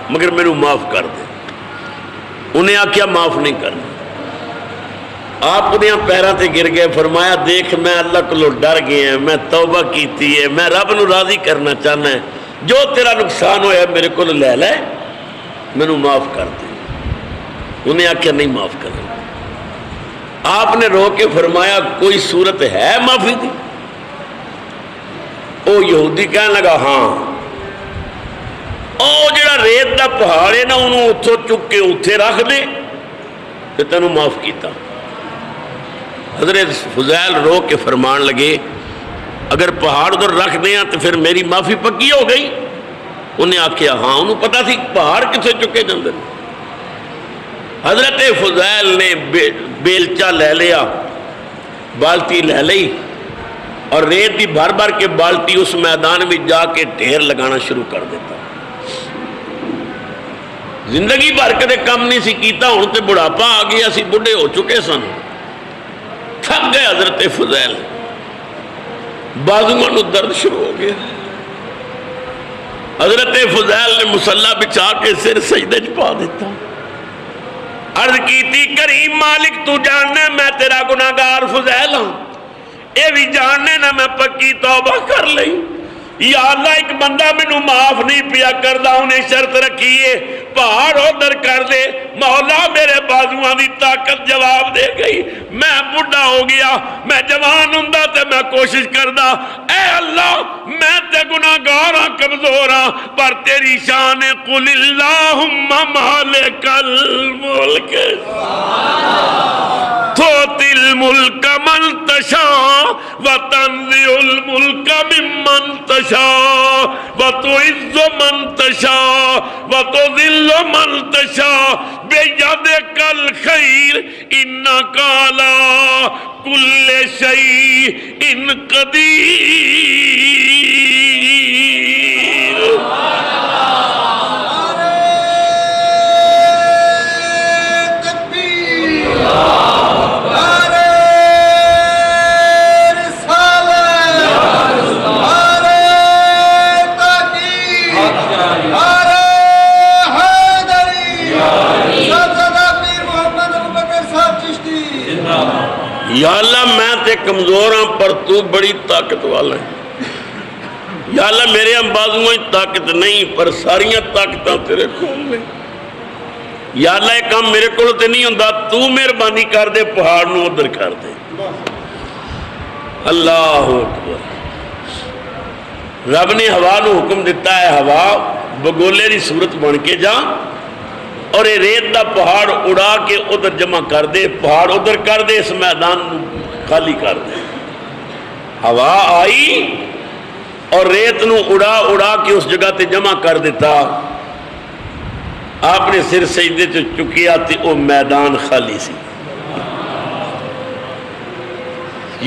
مگر میرے معاف کر دے۔ انہیں آکھیا معاف نہیں کرنا۔ آپ انہیں پیروں تے گر گئے، فرمایا دیکھ میں اللہ کو ڈر گئے ہیں، میں توبہ کیتی ہے، میں رب نو راضی کرنا چاہنا ہے، جو تیرا نقصان ہویا میرے کو لے لے، میرے معاف کر دے۔ انہیں آکھیا نہیں معاف کرنا۔ آپ نے رو کے فرمایا کوئی صورت ہے معافی دی؟ او یہودی کہنے لگا ہاں، او جڑا ریت دا پہاڑ ہے نا انہوں اتھو چک کے اتھے رکھ دے تے تینوں معاف کیتا۔ حضرت فضیل رو کے فرمان لگے اگر پہاڑ ادھر رکھ دیں تو پھر میری معافی پکی ہو گئی؟ انہیں آخیا ہاں، انہوں پتا تھی پہاڑ کتنے چکے جاندے۔ حضرت فضیل نے بیلچا لے لیا، بالٹی لے لی اور ریت دی بھر بھر کے بالٹی اس میدان میں جا کے ڈھیر لگانا شروع کر دیتا۔ زندگی بھر کدے کم نہیں سی کیتا، ہن تے بڑھاپا آ گیا سی، بڈھے ہو چکے سن، تھک گئے حضرت فضیل، بازواں نوں درد شروع ہو گیا۔ حضرت فضیل نے مصلا بچھا کے سر سجدے چ پا دیتا، عرض کیتی کریم مالک تو جاننے میں تیرا گناہگار فضیل ہوں، اے بھی جاننے نہ میں پکی توبہ کر لئی، یا اللہ ایک بندہ مینوں معاف نہیں پیا کردا، انہیں شرط رکھیے پہاڑ ادھر کر دے، مولا میرے بازواں دی طاقت جواب دے گئی، میں بڈھا ہو گیا، میں جوان ہوندا تے میں کوشش کردا، اے اللہ میں تے گناہگار ہاں، کمزور ہاں، پر تیری شان قل اللہم مالک الملک تؤتی الملک من تشاء وتنزع الملک ممن تشاء وتعز من تشاء وتذل من تشاء بیدک الخیر انک علی کل شیء قدیر۔ یا اللہ میں تے کمزور ہاں پر تو بڑی طاقت والا ہے، یا اللہ میرے بازویں طاقت نہیں پر ساریاں طاقتاں تیرے کول نے، یا اللہ یہ کام میرے کول تے نہیں ہوندا، تو مہربانی کر دے پہاڑ نو ادھر کر دے۔ اللہ اکبر۔ رب نے ہوا نو حکم دیتا ہے ہوا بگولے دی صورت بن کے جا اور یہ ریت دا پہاڑ اڑا کے ادھر جمع کر دے، پہاڑ ادھر کر دے، اس میدان خالی کر دے۔ ہوا آئی اور ریت نو اڑا اڑا کے اس جگہ تے جمع کر دیتا، آپ نے سر سجدے تو چکیا تے وہ میدان خالی سی۔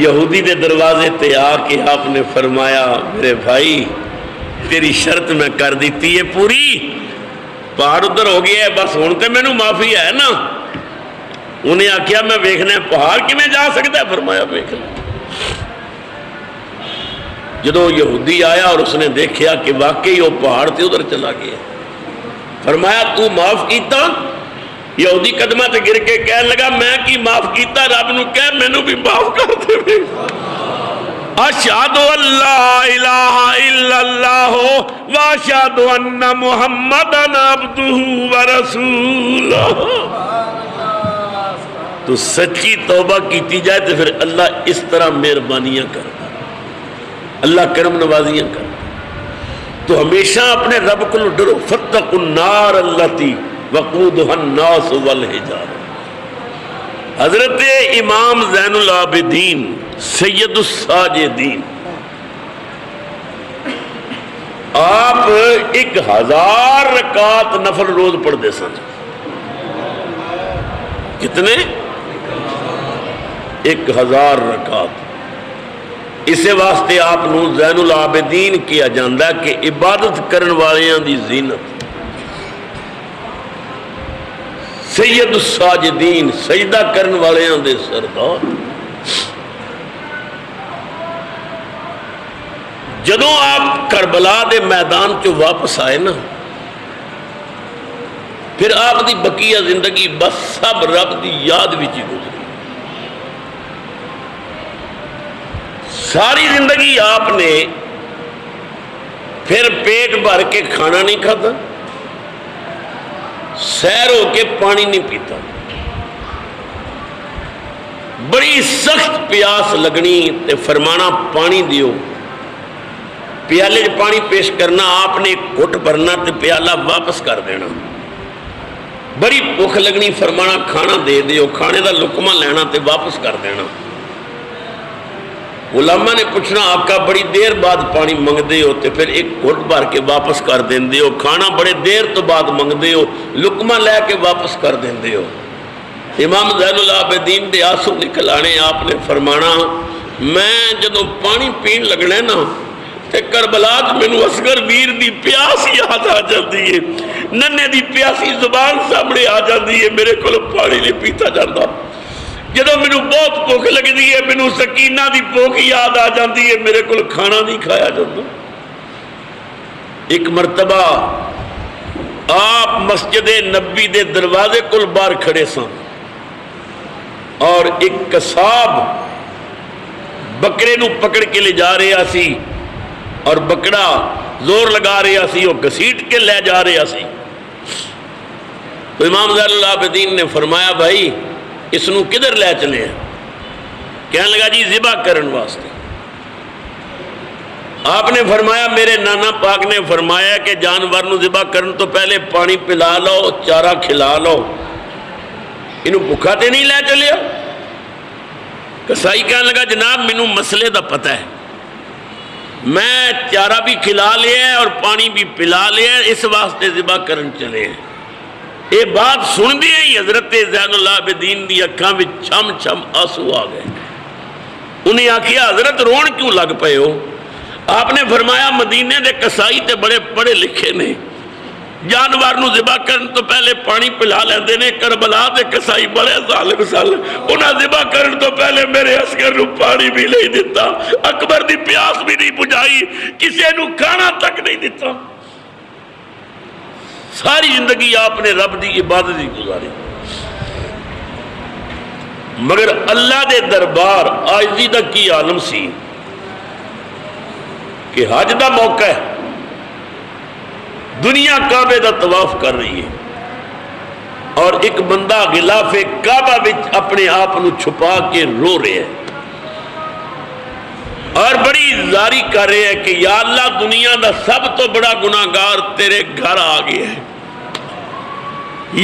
یہودی دے دروازے تے آ کے آپ نے فرمایا میرے بھائی تیری شرط میں کر دیتی ہے پوری، پہاڑ ادھر ہو گیا ہے، بس ہوں تو مینوں معافی ہے نا؟ انہیں آخیا میں ویکھنا پہاڑ کیویں جا سکتا ہے؟ فرمایا ویکھ لے۔ جدو یہودی آیا اور اس نے دیکھا کہ واقعی وہ پہاڑ تے ادھر چلا گیا، فرمایا تو معاف کیتا؟ یہودی قدمہ تے گر کے کہنے لگا میں کی معاف کیتا؟ رب نو کہہ مینوں بھی معاف کر دے۔ اشہد ان لا الہ الا اللہ واشہد ان محمدا عبدہ ورسولہ۔ تو سچی توبہ کیتی جائے تو پھر اللہ اس طرح مہربانیاں کرتا، اللہ کرم نوازیاں کرتا۔ تو ہمیشہ اپنے رب کو ڈرو، فاتقوا النار التی وقودها الناس والحجارہ۔ حضرت امام زین العابدین سید الساجدین آپ 1000 رکعت نفل روز پڑھتے سن۔ کتنے؟ 1000 رکعت۔ اسے واسطے آپ نو زین العابدین کیا جاندہ کہ عبادت کرن والیاں دی زینت، سید الساجدین سجدہ کرن والیاں دے سردار۔ جدوں آپ کربلا دے میدان چو واپس آئے نا، پھر آپ دی بقیہ زندگی بس سب رب دی یاد وچ ہی گزری۔ ساری زندگی آپ نے پھر پیٹ بھر کے کھانا نہیں کھاتا، سیر ہو کے پانی نہیں پیتا، بڑی سخت پیاس لگنی تے فرمانا پانی دیو، پیالے پانی پیش کرنا، آپ نے ایک گھٹ بھرنا تے پیالہ واپس کر دینا۔ بڑی بھوک لگنی، فرمانا کھانا دے دیو، کھانے دا لقمہ لینا تے واپس کر دینا۔ علماء نے پوچھنا آقا بڑی دیر بعد پانی منگتے ہو تو پھر ایک گھٹ بھر کے واپس کر دیندے ہو، کھانا بڑے دیر تو بعد منگتے ہو لقمہ لے کے واپس کر دیندے ہو۔ امام زین العابدین دے آنسو نکل آنے، آپ نے فرمانا میں جدو پانی پین لگنا نا تے کربلا مینوں اصغر ویر دی پیاس یاد آ جاتی ہے، ننے دی پیاسی زبان سامنے آ جاتی ہے، میرے کو پانی نہیں پیتا جاتا۔ جدو مینوں بہت بھوک لگتی ہے مینوں سکینہ دی بھوک یاد آ جاتی ہے، میرے کو کھانا نہیں کھایا جاتا۔ ایک مرتبہ آپ مسجد نبی دے دروازے کول باہر کھڑے سن اور ایک قصاب بکرے نو پکڑ کے لے جا رہا سی اور بکڑا زور لگا رہا سی اور گھسیٹ کے لے جا رہا سی۔ تو امام زین العابدین نے فرمایا بھائی اس نو کدھر لے چلے ہیں؟ کہنے لگا جی ذبح کرن واسطے۔ آپ نے فرمایا میرے نانا پاک نے فرمایا کہ جانور نو ذبح کرن تو پہلے پانی پلا لو، چارہ کھلا لو، انہوں بھکھا تے نہیں لے چلے۔ کسائی کہنے لگا جناب مینوں مسئلے دا پتہ ہے، میں چارہ بھی کھلا لیا ہے اور پانی بھی پلا لیا ہے، اس واسطے ذبح کرن چلے ہیں۔ یہ بات سن دی ہی حضرت زین العابدین دی اکھاں وچ چھم چھم آنسو آ گئے۔ انہیں آکھیا حضرت رون کیوں لگ پئے ہو؟ آپ نے فرمایا مدینے دے کسائی تے بڑے پڑھے لکھے نے، جانور نو ذبح کرن تو پہلے پانی پلا لیندے نے، کربلا دے کسائی بڑے ظالم سال، انہاں ذبح کرن تو پہلے میرے عسکر نو پانی بھی نہیں دیتا، اکبر دی پیاس بھی نہیں بجھائی، کسے نو کھانا تک نہیں دیتا۔ ساری زندگی آپ نے رب دی عبادت ہی گزاری، مگر اللہ دے دربار عاجزی دا کی عالم سی کہ حج دا موقع ہے، دنیا کعبے دا طواف کر رہی ہے اور ایک بندہ غلاف کعبہ وچ اپنے آپ نو چھپا کے رو رہے ہیں اور بڑی زاری کر رہے ہیں کہ یا اللہ دنیا دا سب تو بڑا گناہگار تیرے گھر آ گیا ہے،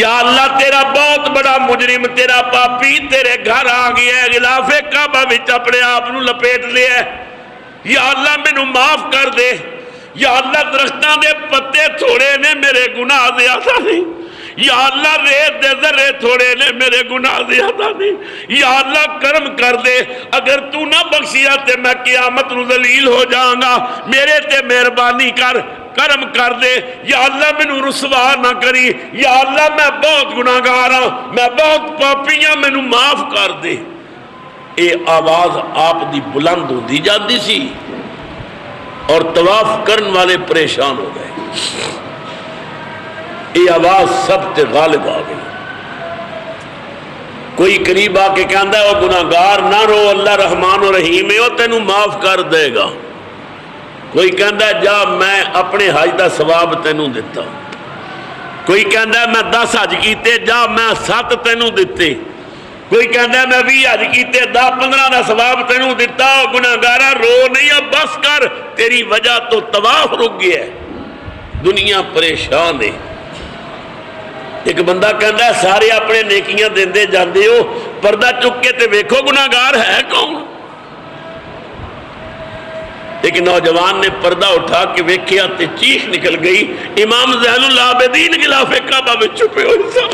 یا اللہ تیرا بہت بڑا مجرم تیرا پاپی تیرے گھر آ گیا ہے، غلاف کعبہ وچ اپنے آپ نو لپیٹ لیا ہے، یا اللہ مینوں معاف کر دے، یا اللہ درختاں دے پتے تھوڑے نے میرے گناہ زیادہ نہیں، یا اللہ ریت دے ذرے تھوڑے نے میرے گناہ زیادہ نہیں، یا اللہ کرم کر دے، اگر تو نہ بخشیا تے میں قیامت نو ذلیل ہو جاؤں گا، میرے تے مہربانی کر، کرم کر دے، یا اللہ مینوں رسوا نہ کری، یا اللہ میں بہت گناہگار ہاں، میں بہت پاپی ہاں، مینوں معاف کر دے۔ اے آواز آپ دی بلند ہو دی جاتی سی اور طواف کرن والے پریشان ہو گئے، یہ آواز سب تے غالب آ گئی۔ کوئی قریب آ کے کہندا ہے او گناہگار نہ رو، اللہ رحمان و رحیم ہے، وہ تینوں معاف کر دے گا۔ کوئی کہندا ہے جا میں اپنے حج دا ثواب تینوں دیتا، کوئی کہندا ہے میں 10 حج کیتے جا میں 7 تینوں دیتے، کوئی کہندا ہے میں 20 حج کیتے 10-15 دا ثواب تینوں دیتا۔ گناہگارا رو نہیں، اب بس کر، تیری وجہ تو طواف رک گیا ہے، دنیا پریشان ہے۔ ایک بندہ کہندا ہے سارے اپنے نیکیاں دیندے جاندے ہو، پردہ چک کے تے ویکھو گناہگار ہے کون؟ ایک نوجوان نے پردہ اٹھا کے ویکھیا تے چیخ نکل گئی، امام زین العابدین غلاف کعبہ میں چھپے ہوئے سن۔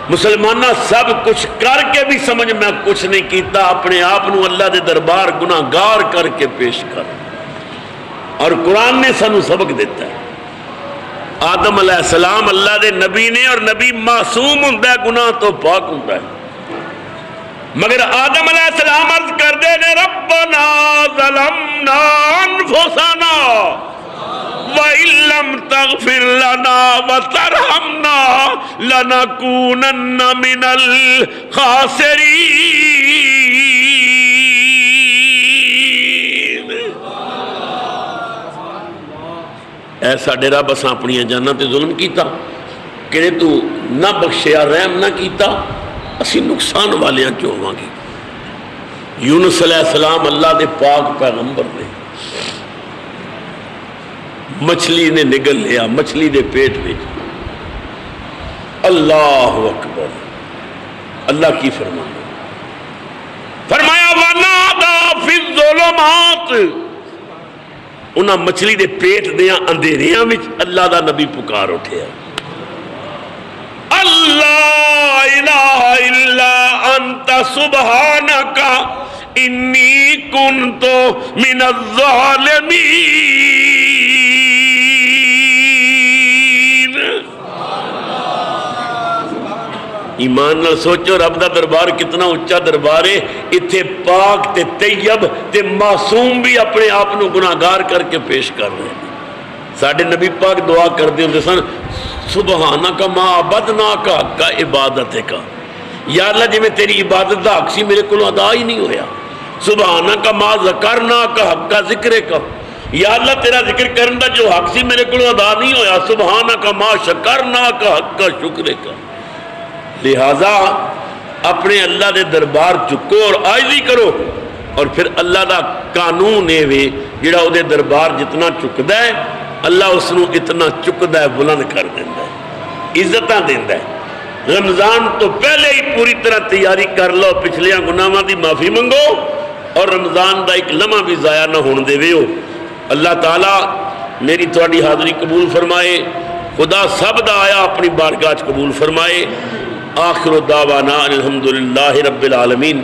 مسلمانہ سب کچھ کر کے بھی سمجھ میں کچھ نہیں کیتا، اپنے آپ نو اللہ دے دربار گناہگار کر کے پیش کر۔ اور قرآن نے سانو سبق دیتا ہے، آدم علیہ السلام اللہ دے نبی نے، اور نبی معصوم ہوندا ہے، گناہ تو پاک ہوندا ہے، مگر آدم علیہ السلام عرض کر دے نے ربنا ظلمنا انفسنا وَإِن لَّمْ تَغْفِرْ لَنَا وَتَرْحَمْنَا لَنَكُونَنَّ مِنَ الْخَاسِرِينَ۔ اے ساڈے رب اساں اپنی جاناں تے ظلم کیتا، کہ تو نہ بخشیا رحم نہ کیتا، اسی نقصان والیاں چ ہوواں گے۔ یونس علیہ السلام اللہ دے پاک پیغمبر نے، مچھلی نے نگل لیا مچھلی دے پیٹ میں، اللہ اکبر، اللہ کی فرمایا، فرمایا وَنَا ظلمات انہاں مچھلی دے پیٹ دیاں اندھیریاں وچ اللہ دا نبی پکار اٹھیا اللہ الہ الا انت سبحانک انی کنت من الظالمین۔ ایمان نال سوچو رب دا دربار کتنا اچا دربار ہے، اتھے پاک تے طیب تے معصوم بھی اپنے آپ کو گناہگار کر کے پیش کر رہے ہیں۔ ساڈے نبی پاک دعا کرتے ہوتے سن سبحانک ما عبدناک حق عبادتک، یا اللہ جی میں تیری عبادت دا حق سی میرے کو ادا ہی نہیں ہویا، سبحانک ما ذکرناک حق ذکرک، یا اللہ تیرا ذکر کرن دا جو حق سی میرے کو ادا نہیں ہویا، سبحانک ما شکرناک حق شکرک۔ لہذا اپنے اللہ دے دربار چکو اور عاجزی کرو، اور پھر اللہ دا قانون ہے وے جڑا او دے دربار جتنا چکدا ہے اللہ اس نو اتنا چکدا ہے، بلند کر دیندا ہے، عزتاں دیندا ہے۔ رمضان تو پہلے ہی پوری طرح تیاری کر لو، پچھلے گناہاں دی معافی منگو اور رمضان دا ایک لمحہ بھی ضائع نہ ہون دیو۔ اللہ تعالی میری تہاڈی حاضری قبول فرمائے، خدا سب دا آیا اپنی بارگاہ وچ قبول فرمائے۔ آخر دعوانا الحمدللہ رب العالمین۔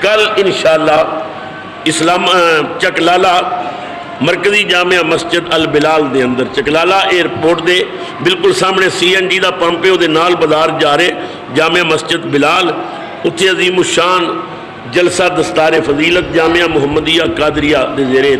کل انشاءاللہ اسلام چکلالہ مرکزی جامعہ مسجد البلال دے اندر، چکلالہ ایئرپورٹ دے بالکل سامنے CNG دا پمپ ہے، دے نال بازار جا رہے جامعہ مسجد بلال، اتھے عظیم الشان جلسہ دستار فضیلت جامعہ محمدیہ قادریہ دے زیرے